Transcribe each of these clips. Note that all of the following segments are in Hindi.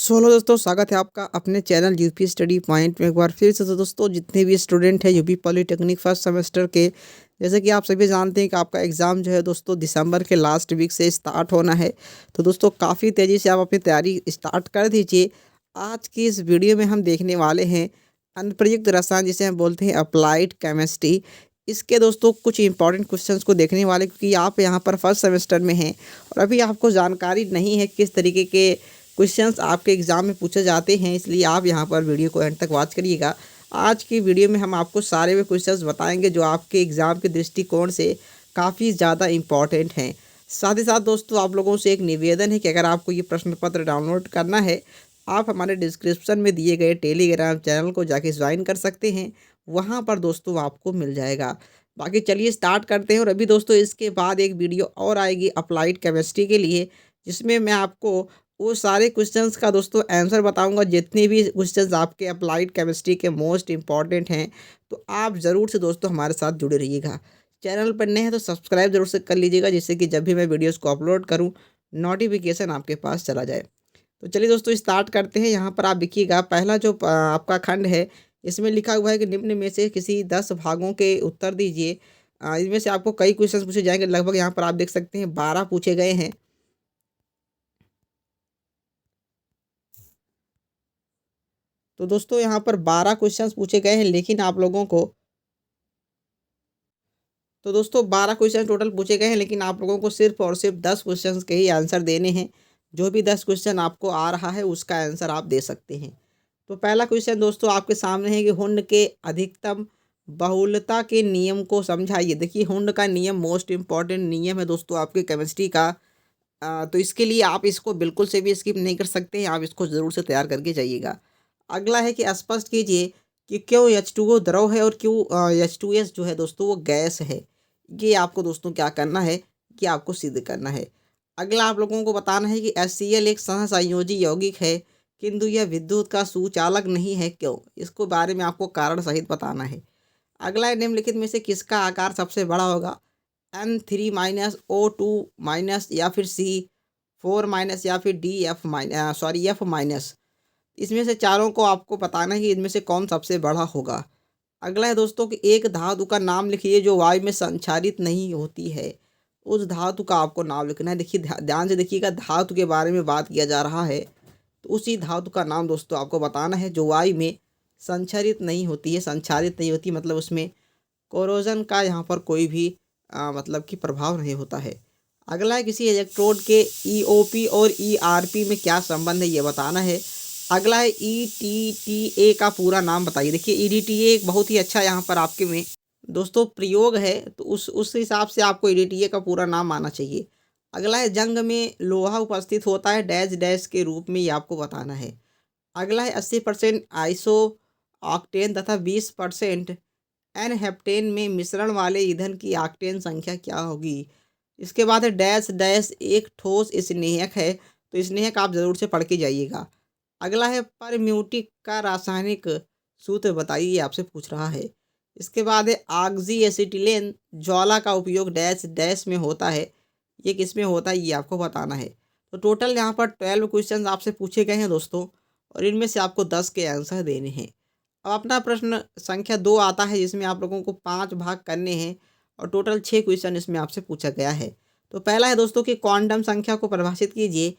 हेलो दोस्तों, स्वागत है आपका अपने चैनल यूपी स्टडी पॉइंट में एक बार फिर से। तो दोस्तों, जितने भी स्टूडेंट हैं यूपी पॉलिटेक्निक फर्स्ट सेमेस्टर के, जैसे कि आप सभी जानते हैं कि आपका एग्ज़ाम जो है दोस्तों दिसंबर के लास्ट वीक से स्टार्ट होना है। तो दोस्तों, काफ़ी तेज़ी से आप अपनी तैयारी स्टार्ट कर दीजिए। आज की इस वीडियो में हम देखने वाले हैं अनुप्रयुक्त रसायन, जिसे हम बोलते हैं अप्लाइड केमिस्ट्री। इसके दोस्तों कुछ इंपॉर्टेंट क्वेश्चंस को देखने वाले, क्योंकि आप यहाँ पर फर्स्ट सेमेस्टर में हैं और अभी आपको जानकारी नहीं है किस तरीके के क्वेश्चंस आपके एग्ज़ाम में पूछे जाते हैं, इसलिए आप यहाँ पर वीडियो को एंड तक वॉच करिएगा। आज की वीडियो में हम आपको सारे वे क्वेश्चंस बताएंगे जो आपके एग्ज़ाम के दृष्टिकोण से काफ़ी ज़्यादा इम्पॉर्टेंट हैं। साथ ही साथ दोस्तों, आप लोगों से एक निवेदन है कि अगर आपको ये प्रश्न पत्र डाउनलोड करना है, आप हमारे डिस्क्रिप्शन में दिए गए टेलीग्राम चैनल को जाके ज्वाइन कर सकते हैं। वहाँ पर दोस्तों आपको मिल जाएगा। बाकी चलिए स्टार्ट करते हैं। और अभी दोस्तों इसके बाद एक वीडियो और आएगी अप्लाइड केमिस्ट्री के लिए, जिसमें मैं आपको वो सारे क्वेश्चंस का दोस्तों आंसर बताऊंगा, जितने भी क्वेश्चंस आपके अप्लाइड केमिस्ट्री के मोस्ट इंपॉर्टेंट हैं। तो आप ज़रूर से दोस्तों हमारे साथ जुड़े रहिएगा। चैनल पर नए हैं तो सब्सक्राइब जरूर से कर लीजिएगा, जिससे कि जब भी मैं वीडियोस को अपलोड करूं, नोटिफिकेशन आपके पास चला जाए। तो चलिए दोस्तों स्टार्ट करते हैं। यहाँ पर आप देखिएगा, पहला जो आपका खंड है, इसमें लिखा हुआ है कि निम्न में से किसी 10 भागों के उत्तर दीजिए। इनमें से आपको कई क्वेश्चन पूछे जाएंगे, लगभग यहाँ पर आप देख सकते हैं 12 पूछे गए हैं। तो दोस्तों यहाँ पर 12 क्वेश्चंस पूछे गए हैं, लेकिन आप लोगों को तो दोस्तों 12 क्वेश्चन टोटल पूछे गए हैं, लेकिन आप लोगों को सिर्फ और सिर्फ 10 क्वेश्चंस के ही आंसर देने हैं। जो भी 10 क्वेश्चन आपको आ रहा है उसका आंसर आप दे सकते हैं। तो पहला क्वेश्चन दोस्तों आपके सामने है कि हुंड के अधिकतम बहुलता के नियम को समझाइए। देखिए, हुंड का नियम मोस्ट इंपॉर्टेंट नियम है दोस्तों आपके केमिस्ट्री का। तो इसके लिए आप इसको बिल्कुल से भी स्किप नहीं कर सकते हैं, आप इसको ज़रूर से तैयार करके जाइएगा। अगला है कि स्पष्ट कीजिए कि क्यों H2O द्रव है और क्यों H2S जो है दोस्तों वो गैस है। ये आपको दोस्तों क्या करना है कि आपको सिद्ध करना है। अगला आप लोगों को बताना है कि HCl एक सहसंयोजी यौगिक है, किंतु यह विद्युत का सुचालक नहीं है, क्यों? इसको बारे में आपको कारण सहित बताना है। अगला है, निम्नलिखित में से किसका आकार सबसे बड़ा होगा? N3 - O2 या फिर C4 या फिर F-। इसमें से चारों को आपको बताना है कि इनमें से कौन सबसे बड़ा होगा। अगला है दोस्तों कि एक धातु का नाम लिखिए जो वायु में संचारित नहीं होती है। उस धातु का आपको नाम लिखना है। देखिए, ध्यान से देखिएगा, धातु के बारे में बात किया जा रहा है, तो उसी धातु का नाम दोस्तों आपको बताना है जो वायु में संचारित नहीं होती है। संचारित नहीं होती मतलब उसमें कोरोजन का यहाँ पर कोई भी मतलब कि प्रभाव नहीं होता है। अगला है, किसी इलेक्ट्रोड के EOP और ERP में क्या संबंध है, ये बताना है। अगला है, EDTA का पूरा नाम बताइए। देखिए, EDTA एक बहुत ही अच्छा यहाँ पर आपके में दोस्तों प्रयोग है, तो उस हिसाब से आपको EDTA का पूरा नाम आना चाहिए। अगला है, जंग में लोहा उपस्थित होता है डैश डैश के रूप में, ये आपको बताना है। अगला है, 80% आइसो ऑक्टेन तथा 20% एन हेप्टेन में मिश्रण वाले ईंधन की ऑक्टेन संख्या क्या होगी। इसके बाद है, डैश डैश एक ठोस स्नेहक है, तो स्नेहक आप जरूर से पढ़ के जाइएगा। अगला है, परम्यूटिक का रासायनिक सूत्र बताइए, ये आपसे पूछ रहा है। इसके बाद है, ऑक्सी एसिटिलेन ज्वाला का उपयोग डैश डैश में होता है, ये किस में होता है, ये आपको बताना है। तो टोटल यहाँ पर 12 क्वेश्चन आपसे पूछे गए हैं दोस्तों, और इनमें से आपको 10 के आंसर देने हैं। अब अपना प्रश्न संख्या 2 आता है, जिसमें आप लोगों को 5 भाग करने हैं और टोटल 6 क्वेश्चन इसमें आपसे पूछा गया है। तो पहला है दोस्तों कि क्वांटम संख्या को परिभाषित कीजिए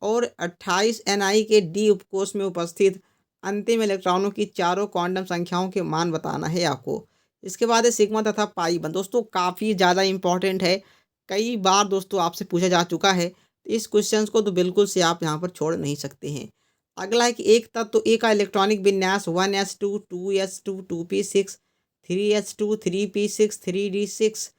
और 28 Ni के D उपकोष में उपस्थित अंतिम इलेक्ट्रॉनों की चारों क्वांटम संख्याओं के मान बताना है आपको। इसके बाद है सिग्मा तथा पाई बंद। दोस्तों काफ़ी ज़्यादा इंपॉर्टेंट है, कई बार दोस्तों आपसे पूछा जा चुका है, तो इस क्वेश्चन को तो बिल्कुल से आप यहाँ पर छोड़ नहीं सकते हैं। अगला है कि एक तत्व ए का इलेक्ट्रॉनिक विन्यास 1s2 2s2 2p6 3s2 3p6 3d6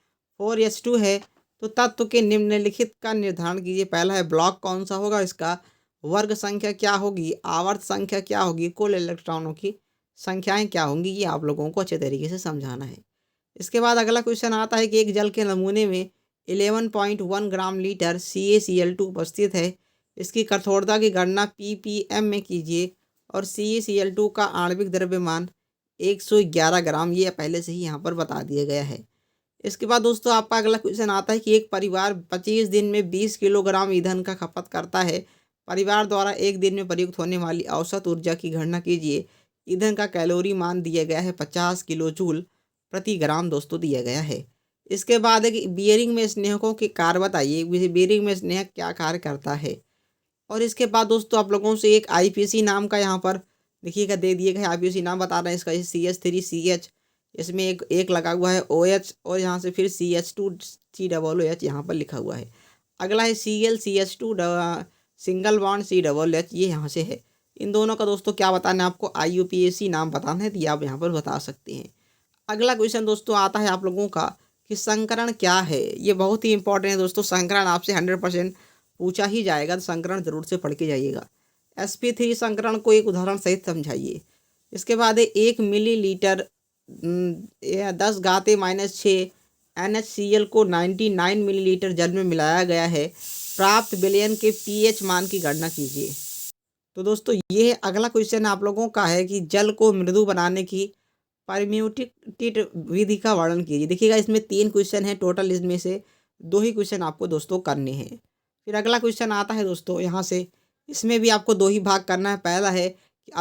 4s2 है। तो तत्व के निम्नलिखित का निर्धारण कीजिए। पहला है, ब्लॉक कौन सा होगा, इसका वर्ग संख्या क्या होगी, आवर्त संख्या क्या होगी, कुल इलेक्ट्रॉनों की संख्याएं क्या होंगी, ये आप लोगों को अच्छे तरीके से समझाना है। इसके बाद अगला क्वेश्चन आता है कि एक जल के नमूने में 11.1 ग्राम लीटर CaCl2 उपस्थित है, इसकी कठोरता की गणना ppm में कीजिए और CaCl2 का आणविक द्रव्यमान 111 ग्राम, ये पहले से ही यहाँ पर बता दिया गया है। इसके बाद दोस्तों आपका अगला क्वेश्चन आता है कि एक परिवार 25 दिन में 20 किलोग्राम ईंधन का खपत करता है, परिवार द्वारा एक दिन में प्रयुक्त होने वाली औसत ऊर्जा की गणना कीजिए। ईंधन का कैलोरी मान दिया गया है 50 किलो जूल प्रति ग्राम दोस्तों दिया गया है। इसके बाद है कि बियरिंग में स्नेहकों के कार्य बताइए। बियरिंग में स्नेहक क्या कार्य करता है। और इसके बाद दोस्तों आप लोगों से एक आईपीसी नाम का यहाँ पर देखिएगा दे दिए गए आईपीसी नाम बता रहे हैं इसका। CH3CH, इसमें एक लगा हुआ है OH और यहाँ से फिर CH2COOH यहाँ पर लिखा हुआ है। अगला है ClCH2 सिंगल बॉन्ड COOH, ये यहाँ से है। इन दोनों का दोस्तों क्या बताना है आपको, IUPAC नाम बताना है, तो ये आप यहाँ पर बता सकते हैं। अगला क्वेश्चन दोस्तों आता है आप लोगों का कि संकरण क्या है। ये बहुत ही इंपॉर्टेंट है दोस्तों। संकरण आपसे 100% पूछा ही जाएगा, तो संकरण जरूर से पढ़ के जाइएगा। sp3 संकरण को एक उदाहरण सहित समझाइए। इसके बाद है 1 मिलीलीटर 10⁻⁻6 NaCl को 99 मिलीलीटर जल में मिलाया गया है। प्राप्त विलयन के pH मान की गणना कीजिए। तो दोस्तों ये अगला क्वेश्चन आप लोगों का है कि जल को मृदु बनाने की परम्यूटेट विधि का वर्णन कीजिए। देखिएगा इसमें 3 क्वेश्चन है टोटल, इसमें से 2 ही क्वेश्चन आपको दोस्तों करने हैं। फिर अगला क्वेश्चन आता है दोस्तों यहाँ से, इसमें भी आपको 2 ही भाग करना है। पहला है कि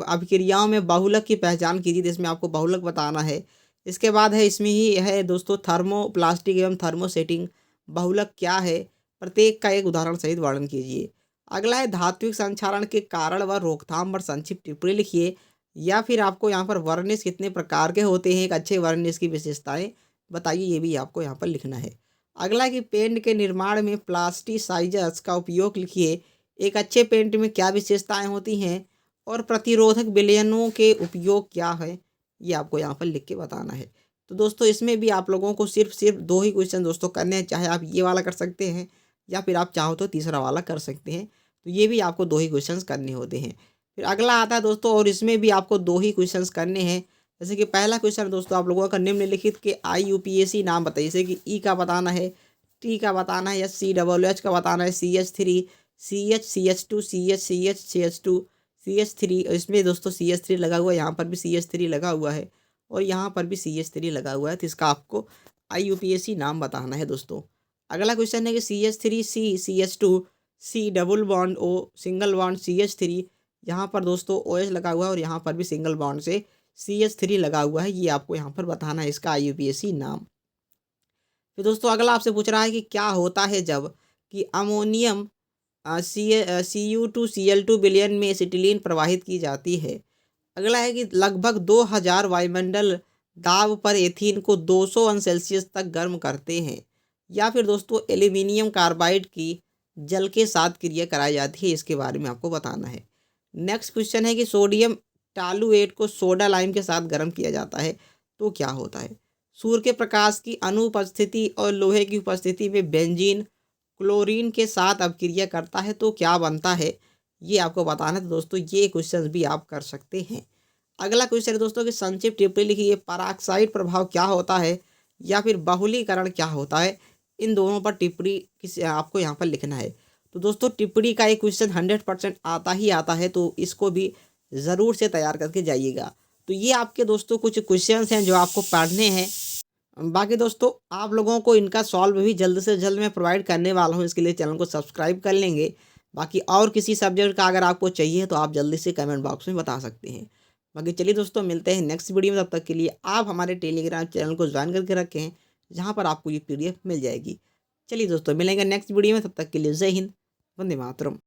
अभिक्रियाओं में बहुलक की पहचान कीजिए, जिसमें आपको बहुलक बताना है। इसके बाद है इसमें ही है दोस्तों थर्मोप्लास्टिक एवं थर्मोसेटिंग बहुलक क्या है, प्रत्येक का एक उदाहरण सहित वर्णन कीजिए। अगला है धात्विक संक्षारण के कारण व रोकथाम पर संक्षिप्त टिप्पणी लिखिए। या फिर आपको यहाँ पर वर्निश कितने प्रकार के होते हैं, एक अच्छे वर्निश की विशेषताएं बताइए, ये भी आपको यहाँ पर लिखना है। अगला कि पेंट के निर्माण में प्लास्टिसाइजर्स का उपयोग लिखिए। एक अच्छे पेंट में क्या विशेषताएं होती हैं और प्रतिरोधक विलयनों के उपयोग क्या है, ये आपको यहाँ पर लिख के बताना है। तो दोस्तों इसमें भी आप लोगों को सिर्फ 2 ही क्वेश्चन दोस्तों करने हैं। चाहे आप ये वाला कर सकते हैं या फिर आप चाहो तो तीसरा वाला कर सकते हैं। तो ये भी आपको 2 ही क्वेश्चन करने होते हैं। फिर अगला आता है दोस्तों, और इसमें भी आपको 2 ही क्वेश्चन करने हैं। जैसे कि पहला क्वेश्चन दोस्तों आप लोगों का निम्नलिखित के IUPAC नाम बताइए। जैसे कि E का बताना है, T का बताना है, या COOH का बताना है, CH3 CH CH2 CH CH CH2 CH3। इसमें दोस्तों CH3 लगा हुआ है, यहाँ पर भी CH3 लगा हुआ है और यहाँ पर भी CH3 लगा हुआ है। तो इसका आपको IUPAC नाम बताना है दोस्तों। अगला क्वेश्चन है कि CH3C CH2 C double bond O single bond CH3, यहाँ पर दोस्तों OH लगा हुआ है और यहाँ पर भी सिंगल बॉन्ड से CH3 लगा हुआ है। ये आपको यहाँ पर बताना है इसका IUPAC नाम। फिर दोस्तों अगला आपसे पूछ रहा है कि क्या होता है जब कि अमोनियम Cu2Cl2 विलयन में एसिटिलीन प्रवाहित की जाती है। अगला है कि लगभग 2000 वायुमंडल दाब पर एथीन को 200 अंश सेल्सियस तक गर्म करते हैं। या फिर दोस्तों एल्यूमिनियम कार्बाइड की जल के साथ क्रिया कराई जाती है, इसके बारे में आपको बताना है। नेक्स्ट क्वेश्चन है कि सोडियम टालुएट को सोडा लाइम के साथ गर्म किया जाता है तो क्या होता है। सूर्य के प्रकाश की अनुपस्थिति और लोहे की उपस्थिति में बेंजीन क्लोरीन के साथ अपक्रिया करता है तो क्या बनता है, ये आपको बताना है। तो दोस्तों ये क्वेश्चन भी आप कर सकते हैं। अगला क्वेश्चन है दोस्तों कि संक्षिप्त टिप्पणी लिखिए। पराक्साइड प्रभाव क्या होता है या फिर बहुलीकरण क्या होता है, इन दोनों पर टिप्पणी आपको यहाँ पर लिखना है। तो दोस्तों टिप्पणी का एक क्वेश्चन 100% आता ही आता है, तो इसको भी ज़रूर से तैयार करके जाइएगा। तो ये आपके दोस्तों कुछ क्वेश्चंस हैं जो आपको पढ़ने हैं। बाकी दोस्तों आप लोगों को इनका सॉल्व भी जल्द से जल्द मैं प्रोवाइड करने वाला हूँ, इसके लिए चैनल को सब्सक्राइब कर लेंगे। बाकी और किसी सब्जेक्ट का अगर आपको चाहिए तो आप जल्दी से कमेंट बॉक्स में बता सकते हैं। बाकी चलिए दोस्तों मिलते हैं नेक्स्ट वीडियो में। तब तक के लिए आप हमारे टेलीग्राम चैनल को ज्वाइन करके रखें, जहाँ पर आपको ये PDF मिल जाएगी। चलिए दोस्तों मिलेंगे नेक्स्ट वीडियो में, तब तक के लिए जय हिंद, वंदे मातरम।